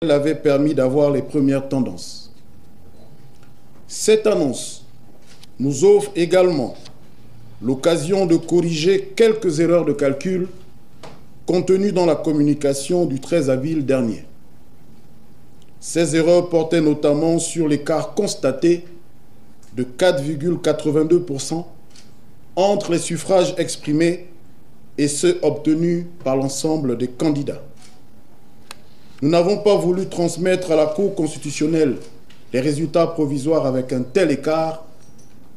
avait permis d'avoir les premières tendances. Cette annonce nous offre également l'occasion de corriger quelques erreurs de calcul contenues dans la communication du 13 avril dernier. Ces erreurs portaient notamment sur l'écart constaté de 4,82% entre les suffrages exprimés et ceux obtenus par l'ensemble des candidats. Nous n'avons pas voulu transmettre à la Cour constitutionnelle les résultats provisoires avec un tel écart,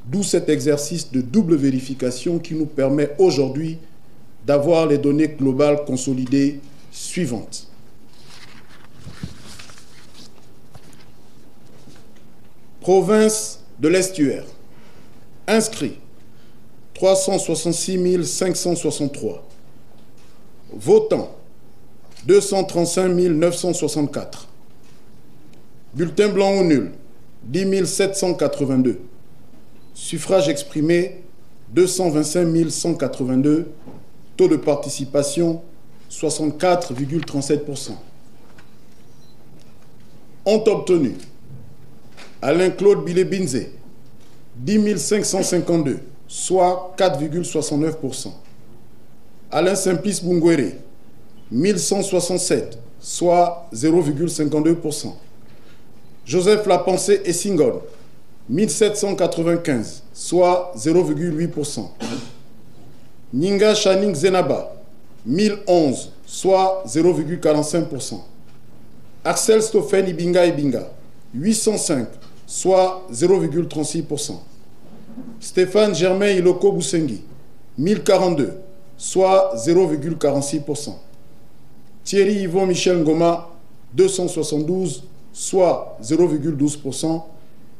d'où cet exercice de double vérification qui nous permet aujourd'hui d'avoir les données globales consolidées suivantes. Province de l'Estuaire. Inscrits 366 563. Votants 235 964. Bulletin blanc ou nul 10 782. Suffrage exprimé 225 182. Taux de participation 64,37%. Ont obtenu Alain-Claude Bilé-Binzé 10 552, soit 4,69%. Alain Simplice Bungwere 1167, soit 0,52%. Joseph Lapensé Essingol 1795, soit 0,8%. Ninga Channing Zenaba 1011, soit 0,45%. Axel Stophen Ibinga 805, soit 0,36%. Stéphane Germain Iloko Boussengi 1042, soit 0,46%. Thierry Yvon Michel Ngoma 272, soit 0,12%.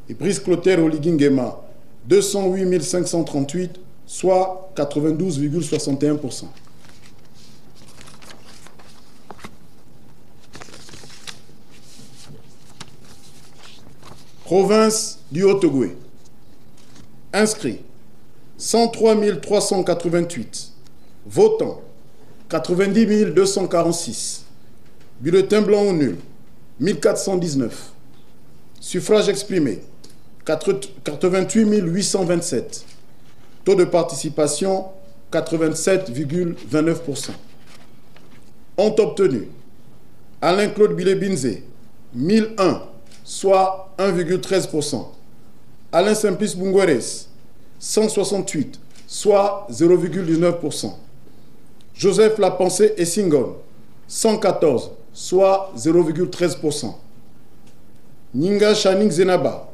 Et Brice Clotaire Oligui-Nguema 208 538, soit 92,61%. Province du Haut-Ogooué. Inscrits 103 388. Votants 90 246. Bulletin blanc ou nul 1419. Suffrage exprimé 88 827. Taux de participation 87,29%. Ont obtenu Alain-Claude Bilé-Binzé 1001, soit 1,13%. Alain Simplice Bungweres 168, soit 0,19%. Joseph Lapensé Essingol 114, soit 0,13%. Ninga Channing Zenaba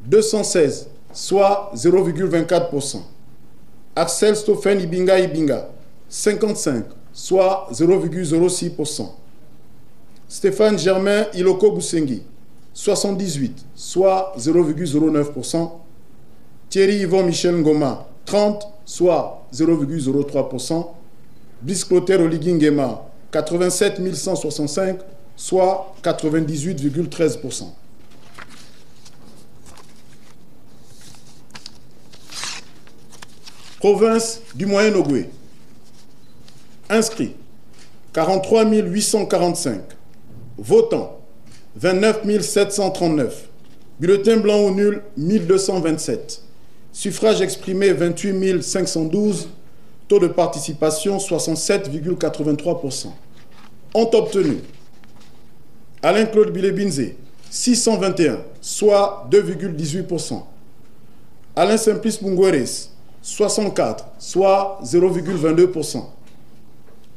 216, soit 0,24%. Axel Stophen Ibinga 55, soit 0,06%. Stéphane Germain Iloko Boussengi 78, soit 0,09%. Thierry Yvon Michel Ngoma 30, soit 0,03%. Brice Clotaire Oligui-Nguema 87 165, soit 98,13%. Province du Moyen-Ogooué. Inscrits 43 845. Votants 29 739. Bulletin blanc ou nul 1227. Suffrage exprimé 28 512. Taux de participation 67,83%. Ont obtenu Alain-Claude Bilé-Binzé 621, soit 2,18%. Alain Simplice Bungweres 64, soit 0,22%.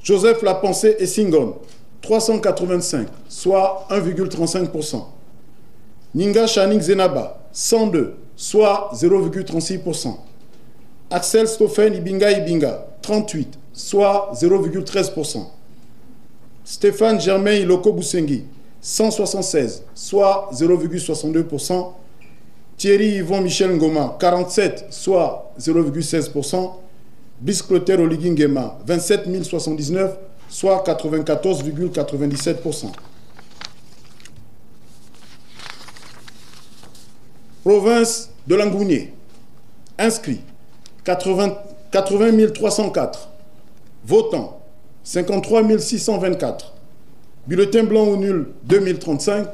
Joseph Lapensé Essingol 385, soit 1,35%. Ninga Channing Zenaba 102, soit 0,36%. Axel Stophen Ibinga 38, soit 0,13%. Stéphane Germain Iloko Boussengi 176, soit 0,62%. Thierry Yvon Michel Ngoma 47, soit 0,16%. Brice Clotaire Oligui-Nguema 27 079, soit 94,97%. Province de Langounié. Inscrits 80 304. Votants 53 624. Bulletin blanc ou nul, 2035.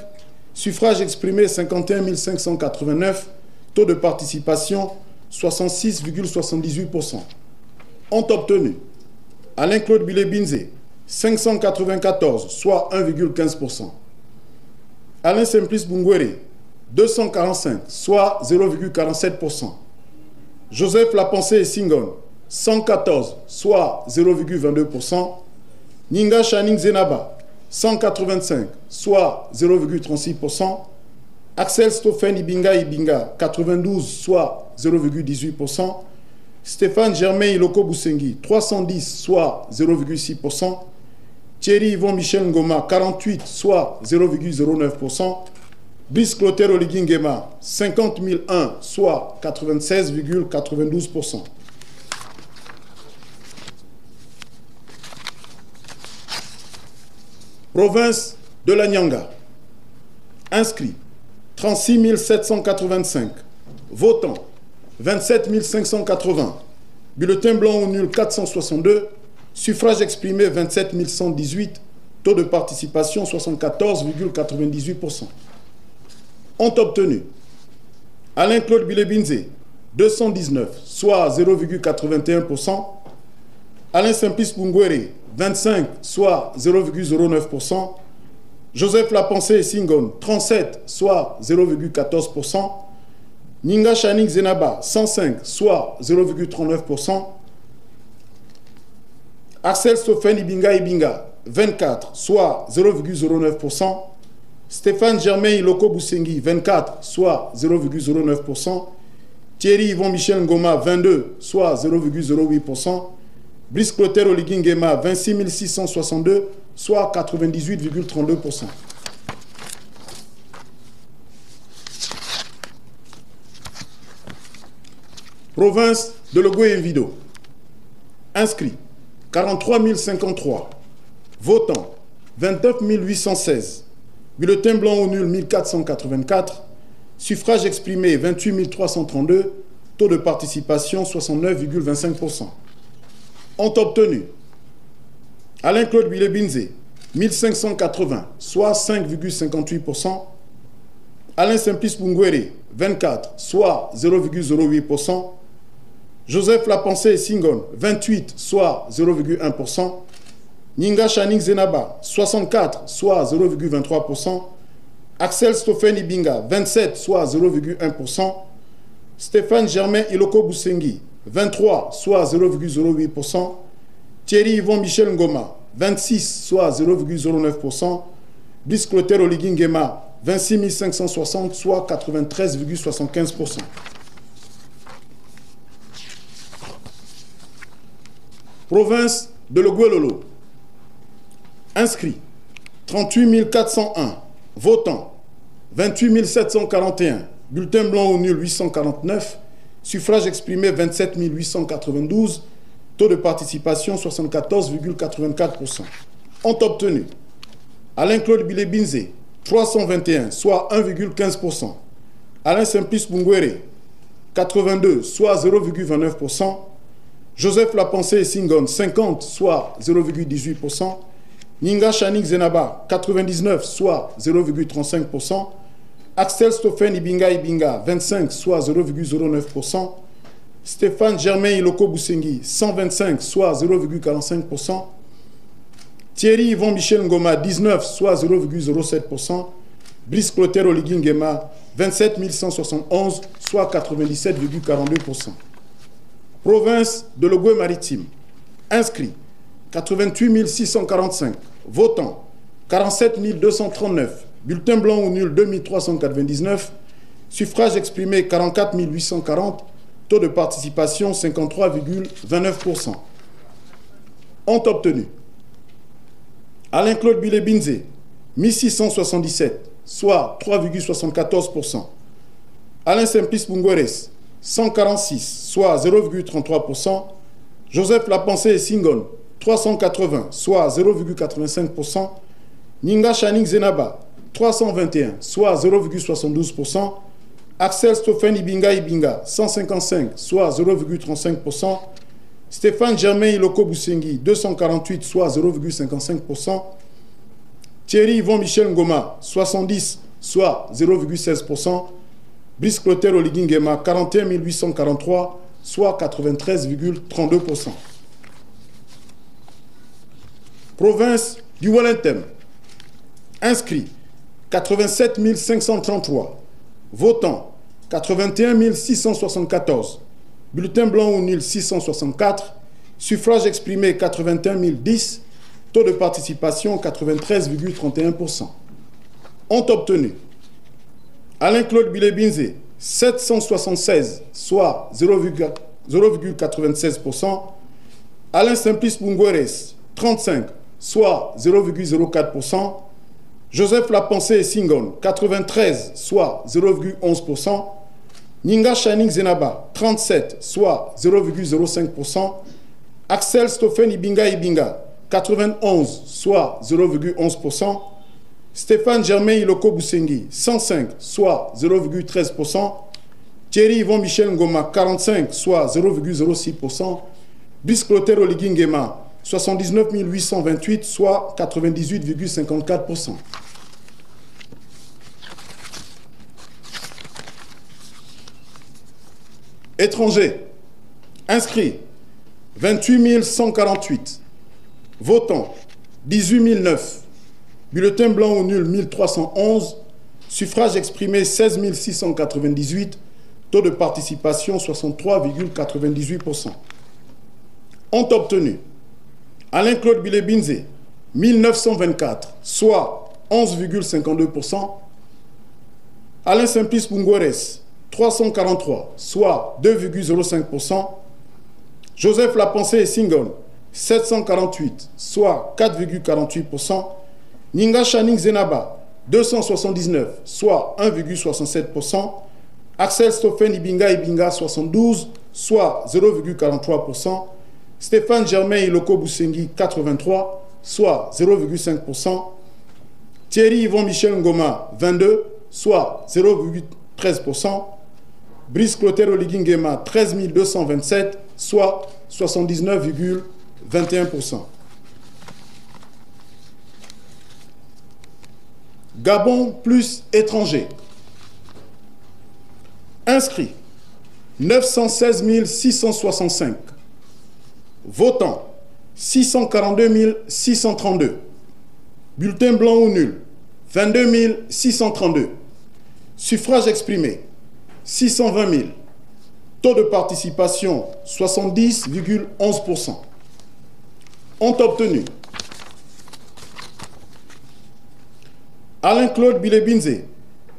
Suffrage exprimé, 51 589. Taux de participation, 66,78%. Ont obtenu Alain-Claude Bilé-Binzé, 594, soit 1,15%. Alain Simplice Bungwere, 245, soit 0,47%. Joseph Lapensé et Singon, 114, soit 0,22%. Ninga Channing Zenaba, 185, soit 0,36%. Axel Stoffen Ibinga, 92, soit 0,18%. Stéphane Germain Iloko Boussengi, 310, soit 0,6%. Thierry Yvon Michel Ngoma, 48, soit 0,09%. Brice Clotaire Oligui Nguema, 50 001, soit 96,92%. Province de la Nyanga. Inscrits 36 785. Votants 27 580. Bulletin blanc ou nul 462. Suffrage exprimé 27 118. Taux de participation 74,98%. Ont obtenu Alain-Claude Bilé-Binzé, 219, soit 0,81%. Alain Simplice Bungwere, 25, soit 0,09%. Joseph Lapensé et Singon, 37, soit 0,14%. Ninga Channing Zenaba, 105, soit 0,39%. Axel Stoffen Ibinga, 24, soit 0,09%. Stéphane Germain Iloko Boussengi, 24, soit 0,09%. Thierry Yvon Michel Ngoma, 22, soit 0,08%. Brice Clotaire Oligui Nguema, 26 662, soit 98,32%. Province de Logo-Envido. Inscrits 43 053. Votants 29 816. Bulletin blanc ou nul 1484. Suffrage exprimé 28 332. Taux de participation 69,25%. Ont obtenu Alain-Claude Bilé-Binzé, 1580, soit 5,58%. Alain Simplice Bungwere, 24, soit 0,08%. Joseph Lapensé et Singon, 28, soit 0,1%. Ninga Channing Zenaba, 64, soit 0,23%. Axel Stoffen Ibinga, 27, soit 0,1%. Stéphane Germain Iloko Boussengi, 23, soit 0,08%. Thierry Yvon Michel Ngoma, 26, soit 0,09%. Brice Clotaire Oligui Nguema, 26 560, soit 93,75%. Province de Loguelolo. Inscrits 38 401. Votants 28 741. Bulletin blanc ou nul 849. Suffrage exprimé 27 892. Taux de participation 74,84%. Ont obtenu Alain-Claude Bilé-Binzé, 321, soit 1,15%. Alain Simplice Bungwere, 82, soit 0,29%. Joseph Lapensé et Singon, 50, soit 0,18%. Ninga Channing Zenaba, 99, soit 0,35%. Axel Stoffen Ibinga, 25, soit 0,09%. Stéphane Germain Iloko Boussengi, 125, soit 0,45%. Thierry Yvon Michel Ngoma, 19, soit 0,07%. Brice Clotaire Oligui Nguema, 27 171, soit 97,42%. Province de Logoué-Maritime. Inscrits 88 645. Votants 47 239. Bulletin blanc ou nul 2399. Suffrage exprimé 44 840. Taux de participation 53,29%. Ont obtenu Alain-Claude Bilé-Binzé, 1677, soit 3,74%. Alain Simplice Bungwere, 146, soit 0,33%. Joseph Lapensé et Singon, 380, soit 0,85%. Ninga Channing Zenaba, 321, soit 0,72%. Axel Stoffen Ibinga, 155, soit 0,35%. Stéphane Germain Iloko Boussengi, 248, soit 0,55%. Thierry Yvon Michel Ngoma, 70, soit 0,16%. Brice Clotaire Oligui Nguema, 41 843, soit 93,32%. Province du Wellington. Inscrits 87 533. Votants 81 674. Bulletins blancs ou nuls 664. Suffrages exprimés 81 010. Taux de participation 93,31%. Ont obtenu Alain-Claude Bilebinze, 776, soit 0,96%. Alain Simplice Bungweres, 35, soit 0,04%. Joseph Lapensé Singon, 93, soit 0,11%. Ninga Channing Zenaba, 37, soit 0,05%. Axel Stoffen Ibinga, 91, soit 0,11%. Stéphane Germain Iloko Boussengi, 105, soit 0,13%. Thierry Yvon Michel Ngoma, 45, soit 0,06%. Brice Clotaire Oligui Nguema, 79 828, soit 98,54%. Étrangers. Inscrits 28 148. Votants 18 009. Bulletins blancs ou nuls 1311. Suffrages exprimés 16 698. Taux de participation 63,98%. Ont obtenu Alain-Claude Bilebinze, 1924, soit 11,52%. Alain Simplice Bungweres, 343, soit 2,05%. Joseph Lapensé Singon, 748, soit 4,48%. Ninga Channing Zenaba, 279, soit 1,67%. Axel Stoffen Ibinga, 72, soit 0,43%. Stéphane Germain Iloko Boussengi, 83, soit 0,5%. Thierry Yvon Michel Ngoma, 22, soit 0,13%. Brice Clotaire Oligui Nguema, 13 227, soit 79,21%. Gabon plus étrangers. Inscrits 916 665. Votants 642 632. Bulletins blancs ou nuls 22 632. Suffrages exprimés 620 000. Taux de participation 70,11%. Ont obtenu Alain-Claude Bilebinze,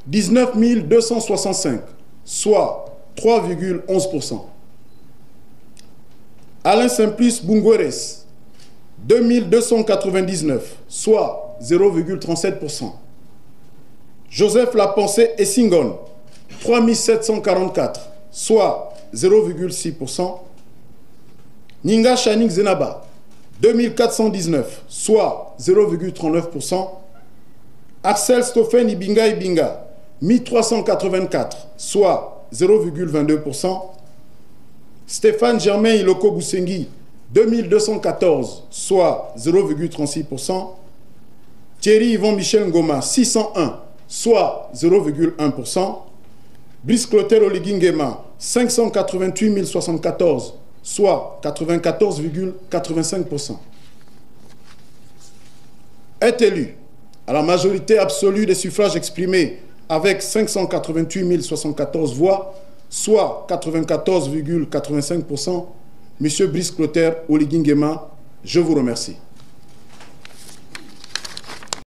19 265, soit 3,11%. Alain Simplice Bungweres, 2299, soit 0,37%. Joseph Lapensé Singon, 3744, soit 0,6%. Ninga Channing Zenaba, 2419, soit 0,39%. Axel Stoffen Ibinga, 1384, soit 0,22%. Stéphane Germain Iloko Boussengi, 2214, soit 0,36%. Thierry Yvon Michel Ngoma, 601, soit 0,1%. Brice Clotaire Oligui Nguema, 588 074, soit 94,85%. Est élu à la majorité absolue des suffrages exprimés avec 588 074 voix, soit 94,85%, M. Brice Clotaire Oligui Nguema, je vous remercie.